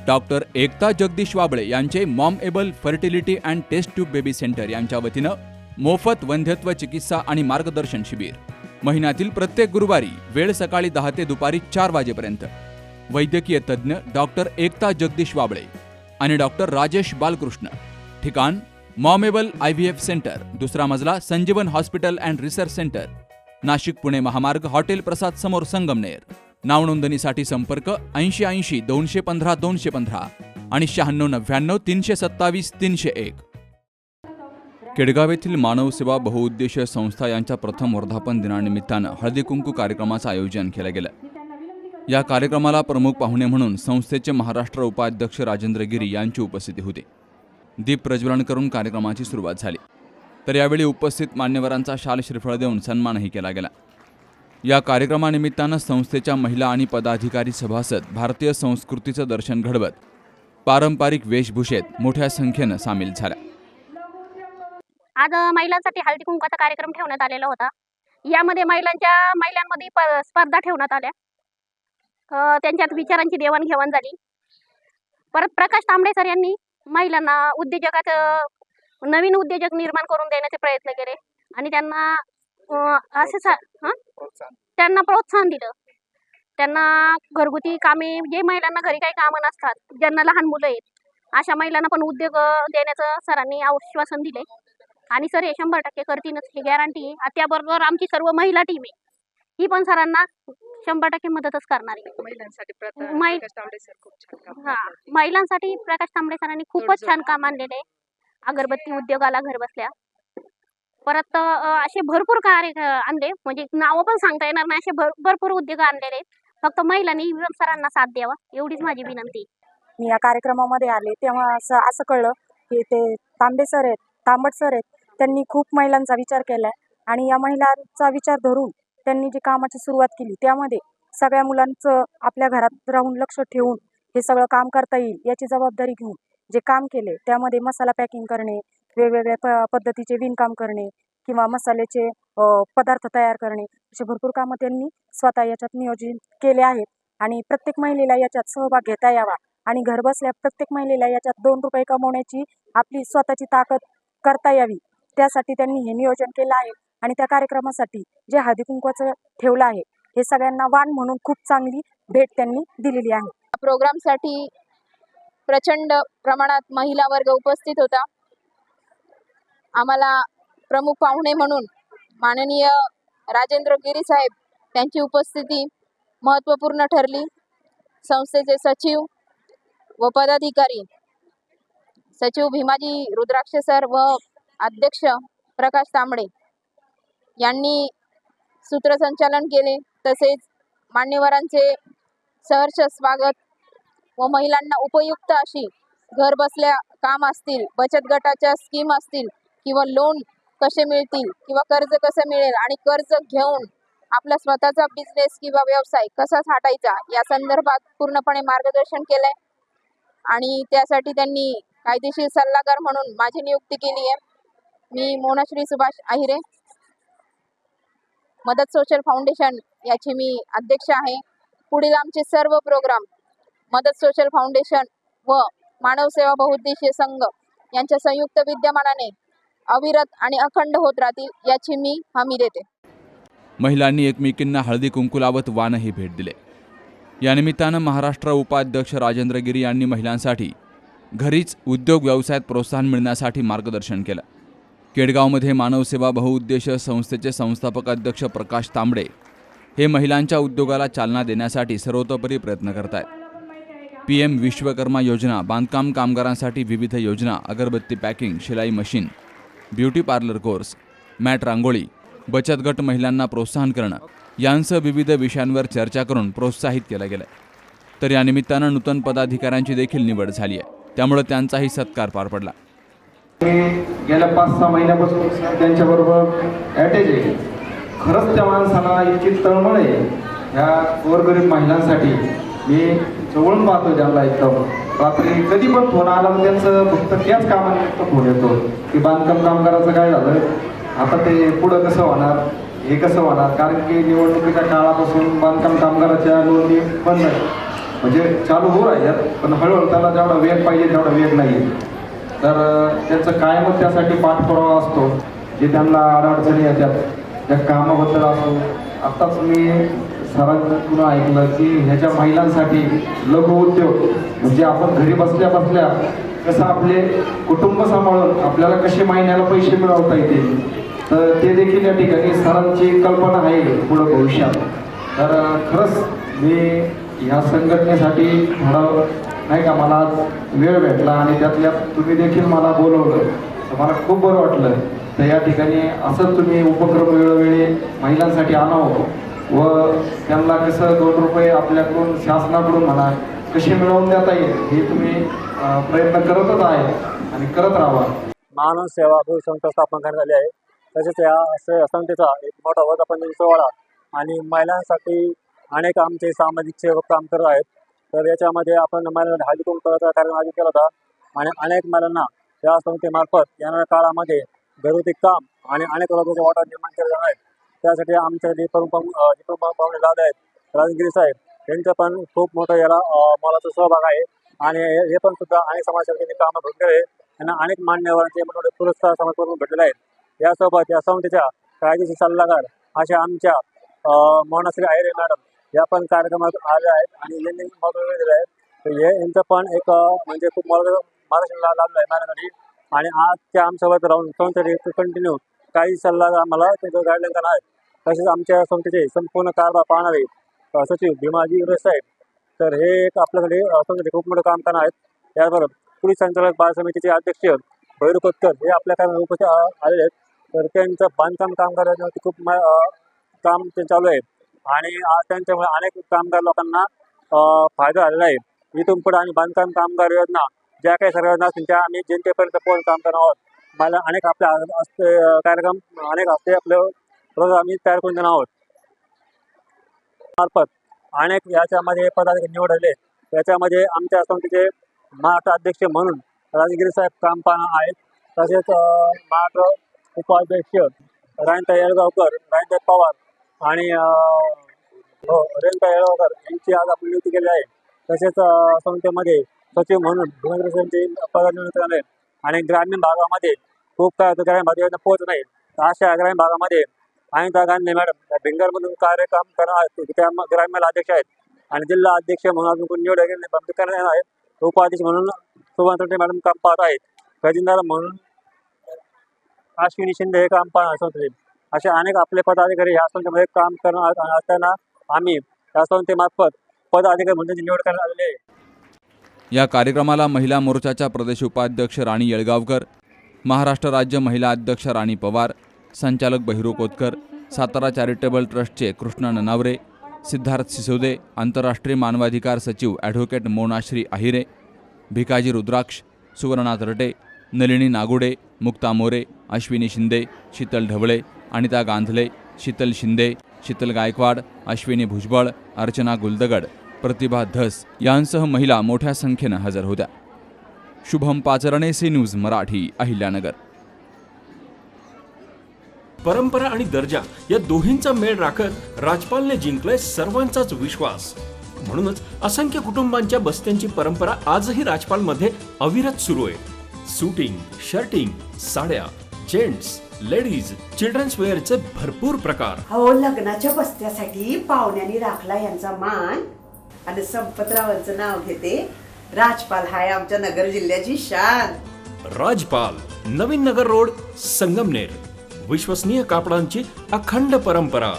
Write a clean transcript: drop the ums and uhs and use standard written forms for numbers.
Doctor एकता जगदीश वाबळे यांचे mom able fertility and test tube baby centre यांच्या वतीनं मोफत वंध्यत्व चिकित्सा आणि मार्गदर्शन शिबिर महिन्यातील प्रत्येक गुरुवारी वेळ सकाळी 10 ते दुपारी 4 वाजेपर्यंत वैद्यकीय तज्ज्ञ डॉक्टर एकता जगदीश वाबळे आणि डॉक्टर राजेश बालकृष्ण ठिकाण मॉमेबल IVF सेंटर दुसरा मजला संजीवन hospital and research centre Nashik Pune महामार्ग हॉटेल प्रसाद समोर संगमनेर नाव नोंदणीसाठी संपर्क 8080 215 215 आणि 9699 327 301 केडगाव येथील मानव सेवा बहुउद्देशीय संस्था यांच्या प्रथम वर्धापन दिनानिमित्तानं हळदी कुंकू कार्यक्रमाचं आयोजन केलं गेलं। या कार्यक्रमाला प्रमुख पाहुणे म्हणून संस्थेचे महाराष्ट्र उपाध्यक्ष राजेंद्र गिरी यांची उपस्थिती होती। दीप प्रज्वलन करून कार्यक्रमाची सुरुवात झाली, तर यावेळी उपस्थित मान्यवरांचा शाल श्रीफळ देऊन सन्मानही केला गेला। या कार्यक्रमानिमित्तानं संस्थेच्या महिला आणि पदाधिकारी सभासद भारतीय संस्कृतीचं दर्शन घडवत पारंपरिक वेशभूषेत मोठ्या संख्येनं सामील झाल्या। आज महिलांसाठी हळदी कुंकवाचा कार्यक्रम ठेवण्यात आलेला होता। यामध्ये महिलांमध्ये स्पर्धा ठेवण्यात आल्या, त्यांच्यात विचारांची देवाणघेवाण झाली। परत प्रकाश तांबडे सर यांनी महिलांना नवीन उद्योजक निर्माण करून देण्याचे प्रयत्न केले आणि त्यांना त्यांना प्रोत्साहन दिलं। त्यांना घरगुती कामे, जे महिलांना घरी काही कामं नसतात, ज्यांना लहान मुलं आहेत, अशा महिलांना पण उद्योग देण्याचं सरांनी आश्वासन दिले आणि सर हे 100% करतीलच, ही गॅरंटी आहे। त्याबरोबर आमची सर्व महिला टीम आहे, ही पण सरांना 100% मदतच करणार आहे। महिलांसाठी प्रकाश तांबडे सरांनी खूपच छान काम आणलेले आहे। अगरबत्ती उद्योगाला घर बसल्या, परत असे भरपूर कार्य आणले, म्हणजे नावं पण सांगता येणार नाही, असे भरपूर उद्योग आणलेले आहेत। फक्त महिलांनी सरांना साथ द्यावा एवढीच माझी विनंती। मी या कार्यक्रमामध्ये आले तेव्हा असं कळलं की ते तांबट सर आहेत, त्यांनी खूप महिलांचा विचार केलाय आणि या महिलांचा विचार धरून त्यांनी जी कामाची सुरुवात केली, त्यामध्ये सगळ्या मुलांचं आपल्या घरात राहून लक्ष ठेवून हे सगळं काम करता येईल याची जबाबदारी घेऊन जे काम केले, त्यामध्ये मसाला पॅकिंग करणे, वेगवेगळ्या पद्धतीचे विणकाम करणे किंवा मसाल्याचे पदार्थ तयार करणे, असे भरपूर कामं त्यांनी स्वतः याच्यात नियोजित केले आहेत आणि प्रत्येक महिलेला याच्यात सहभाग घेता यावा आणि घरबसल्या प्रत्येक महिलेला याच्यात 2 रुपये कमवण्याची आपली स्वतःची ताकद करता यावी, त्यासाठी त्यांनी हे नियोजन केलं आहे। आणि त्या कार्यक्रमासाठी जे हळदी कुंकवाचं ठेवलं आहे, हे सगळ्यांना वाण म्हणून खूप चांगली भेट त्यांनी दिलेली आहे। प्रोग्रामसाठी प्रचंड प्रमाणात महिला वर्ग उपस्थित होता। आम्हाला प्रमुख पाहुणे म्हणून माननीय राजेंद्र गिरी साहेब त्यांची उपस्थिती महत्त्वपूर्ण ठरली। संस्थेचे सचिव व पदाधिकारी, सचिव भीमाजी रुद्राक्ष सर व अध्यक्ष प्रकाश तांबडे यांनी सूत्रसंचालन केले। तसेच मान्यवरांचे सहर्ष स्वागत व महिलांना उपयुक्त अशी घर बसल्या काम असतील, बचत गटाच्या स्कीम असतील किंवा लोन कसे मिळतील किंवा कर्ज कसं मिळेल आणि कर्ज घेऊन आपला स्वतःचा बिझनेस किंवा व्यवसाय कसा थाटायचा या संदर्भात पूर्णपणे मार्गदर्शन केलंय आणि त्यासाठी त्यांनी कायदेशीर सल्लागार म्हणून माझी नियुक्ती केली आहे। मी मोनाश्री सुभाष आहिरे, मदत सोशल फाउंडेशन याची मी अध्यक्ष आहे। पुढील आमचे सर्व प्रोग्राम मदत सोशल फाउंडेशन व मानव सेवा बहुउद्देशीय संघ यांच्या संयुक्त विद्यमानाने अविरत आणि अखंड होत राहतील याची मी हमी देते। महिलांनी एकमेकींना हळदी कुंकू लावत वाणही भेट दिले। या निमित्तानं महाराष्ट्र उपाध्यक्ष राजेंद्र गिरी यांनी महिलांसाठी घरीच उद्योग व्यवसायात प्रोत्साहन मिळण्यासाठी मार्गदर्शन केलं। केडगावमध्ये मानव सेवा बहुउद्देशीय संस्थेचे संस्थापक अध्यक्ष प्रकाश तांबडे हे महिलांच्या उद्योगाला चालना देण्यासाठी सर्वतोपरी प्रयत्न करत आहेत। PM विश्वकर्मा योजना, बांधकाम कामगारांसाठी विविध योजना, अगरबत्ती पॅकिंग, शिलाई machine, beauty parlour course, mat rangoli, बचत गट महिलांना प्रोत्साहन करणं यांसह विविध विषयांवर चर्चा करून प्रोत्साहित केलं गेलं। तर या निमित्तानं नूतन पदाधिकाऱ्यांची देखील निवड झाली आहे, त्यामुळे त्यांचाही सत्कार पार पडला। गेल्या 5-6 महिन्यापासून त्यांच्याबरोबर अटॅच आहे। खरंच त्या माणसाला इतकी तळमळ आहे ह्या गोरगरीब महिलांसाठी। मी जवळून पाहतो त्यांना, एकदम रात्री कधी पण फोन आला तर त्यांचं फक्त त्याच कामानिमित्त फोन येतो की बांधकाम कामगाराचं काय झालं, आता ते पुढं कसं होणार, हे कसं होणार, कारण की निवडणुकीच्या काळापासून बांधकाम कामगाराच्या नोंदी बंद आहेत। म्हणजे चालू होऊ राहिल्यात, पण हळूहळू त्याला जेवढा वेग पाहिजे तेवढा वेग नाही. तर त्यांचं कायमच त्यासाठी पाठपुरावा असतो, जे त्यांना अडचणी येतात त्या कामाबद्दल असो. आत्ताच मी सरांकडून ऐकलं की ह्याच्या महिलांसाठी लघु उद्योग, म्हणजे आपण घरी बसल्या बसल्या कसं आपले कुटुंब सांभाळून आपल्याला कसे महिन्याला पैसे मिळवता येतील, तर ते देखील या ठिकाणी सरांची कल्पना आहे पुढं भविष्यात. तर खरंच मी ह्या संघटनेसाठी थोडं नाही का मला आज वेळ भेटला आणि त्यातल्या तुम्ही देखील मला बोलवलं तर मला खूप बरं वाटलं. तर या ठिकाणी असंच तुम्ही उपक्रम वेळोवेळी महिलांसाठी आणावं व त्यांना कसं 2 रुपये आपल्याकडून शासनाकडून म्हणा कसे मिळवून देता येईल हे तुम्ही प्रयत्न करतच आहे आणि करत राहा. मानव सेवा संस्था स्थापन करण्यात आली आहे. तसेच या संस्थेचा एक मोठा वर्धापन दिन सोहळा आणि महिलांसाठी अनेक आमचे सामाजिक सेवक काम करत आहेत. तर याच्यामध्ये आपण महिलांना हळदी कुंकवाचा कार्यक्रम आयोजित केला होता आणि अनेक महिलांना या संस्थेमार्फत येणाऱ्या काळामध्ये घरगुती काम आणि अनेक रोजगाराचे वाटा निर्माण केले जाणार आहेत. त्यासाठी आमचे जे प्रमुख पाहुणे लावले आहेत राजगिरी साहेब यांचं पण खूप मोठं याला मोलाचा सहभाग आहे. आणि हे पण सुद्धा अनेक समाजसेवकांनी कामं भरलेले आहेत. त्यांना अनेक मान्यवरांचे मोठे पुरस्कार समाजकडून भेटलेले आहेत. यासोबत या संस्थेच्या कायदेशीर सल्लागार अशा आमच्या मोनाश्री आहिरे मॅडम या पण कार्यक्रमात आल्या आहेत आणि यांनी मत दिले आहेत. तर हे यांचं पण एक म्हणजे खूप महाराष्ट्राला लाभलं आहे मॅडमनी. आणि आज त्या आमच्यासोबत राहून संस्थेचे कंटिन्यू काही सल्लागार आम्हाला त्यांचं गाईडलाईन करणार आहेत. तसेच आमच्या संस्थेचे संपूर्ण कारभार पाहणारे सचिव भीमाजी साहेब, तर हे एक आपल्याकडे संस्थेचे खूप मोठं काम करणार आहेत. त्याचबरोबर पोलीस संचालक बाळ समितीचे अध्यक्ष भैरू कोतकर हे आपल्या कामात उपस्थित आलेले आहेत. तर त्यांचं बांधकाम कामगारांवरती खूप काम ते चालू आहे आणि त्यांच्यामुळे अनेक कामगार लोकांना फायदा झालेला आहे. इथून पुढे आणि बांधकाम कामगार योजना ज्या काही सर्व योजना असतील त्या आम्ही जनतेपर्यंत पोहोचून काम करणार आहोत. मला अनेक आपल्या हस्ते कार्यक्रम अनेक हस्ते आपले रोज आम्ही तयार करून देणार आहोत. मार्फत अनेक याच्यामध्ये पदाधिकारी निवडले. त्याच्यामध्ये आमच्या संस्थेचे महाराष्ट्र अध्यक्ष म्हणून राजगिरी साहेब काम पाहणार आहेत. तसेच महाराष्ट्र उपाध्यक्ष रायनताई येळगावकर, रायनताई पवार आणि रेणुताई येळगावकर यांची आज आपण नियुक्ती केली आहे. तसेच संस्थेमध्ये सचिव म्हणून भूमिकेची पदावर नियुक्ती झाले. आणि ग्रामीण भागामध्ये खूप काय होतं, ग्रामीण भागात पोहोच नाही. अशा ग्रामीण भागामध्ये अनिता गांधी मॅडम या भिंगरमधून कार्यक्रम करणार त्या ग्रामीण अध्यक्ष आहेत आणि जिल्हा अध्यक्ष म्हणून अजून कोणी निवड करण्यात येणार आहेत. उपाध्यक्ष म्हणून सुभाष मॅडम काम पाहत आहेत. खजिनदार म्हणून अश्विनी शिंदे हे काम पाहणार संस्थेत. असे अनेक आपले पदाधिकारी ह्या संस्थेमध्ये काम करणार असताना आम्ही या संस्थेमार्फत पदाधिकारी म्हणून निवड करण्यात आलेली आहे. या कार्यक्रमाला महिला मोर्चाच्या प्रदेश उपाध्यक्ष राणी येळगावकर, महाराष्ट्र राज्य महिला अध्यक्ष राणी पवार, संचालक बहिरू कोतकर, सातारा चॅरिटेबल ट्रस्टचे कृष्ण ननावरे, सिद्धार्थ सिसोदे, आंतरराष्ट्रीय मानवाधिकार सचिव ॲडव्होकेट मोनाश्री आहिरे, भिकाजी रुद्राक्ष, सुवर्णा तरटे, नलिनी नागुडे, मुक्ता मोरे, अश्विनी शिंदे, शीतल ढवळे, अनिता गांधले, शीतल शिंदे, शीतल गायकवाड, अश्विनी भुजबळ, अर्चना गुलदगड, प्रतिभा धस यांसह महिला मोठ्या संख्येनं हजर होत्या. Shubham Pacharne, C news Marathi, Ahilyanagar. परंपरा आणि दर्जा या दोहींचा मेळ राखत राजपालने जिंकलाय सर्वांचाच विश्वास. म्हणूनच असंख्य कुटुंबांच्या बस्त्यांची परंपरा आजही राजपालमध्ये अविरत सुरू आहे. सूटिंग, शर्टिंग, साड्या, जेंट्स, लेडीज, चिल्ड्रन्स वेअरचे भरपूर प्रकार. हो, लग्नाच्या बस्त्यासाठी पाहुण्यांनी राखला यांचा मान आणि संपतरावांचं नाव घेते. राजपाल हाय आमच्या नगर जिल्ह्याची शान. राजपाल, नवीन नगर रोड, संगमनेर. विश्वसनीय कापडांची अखंड परंपरा.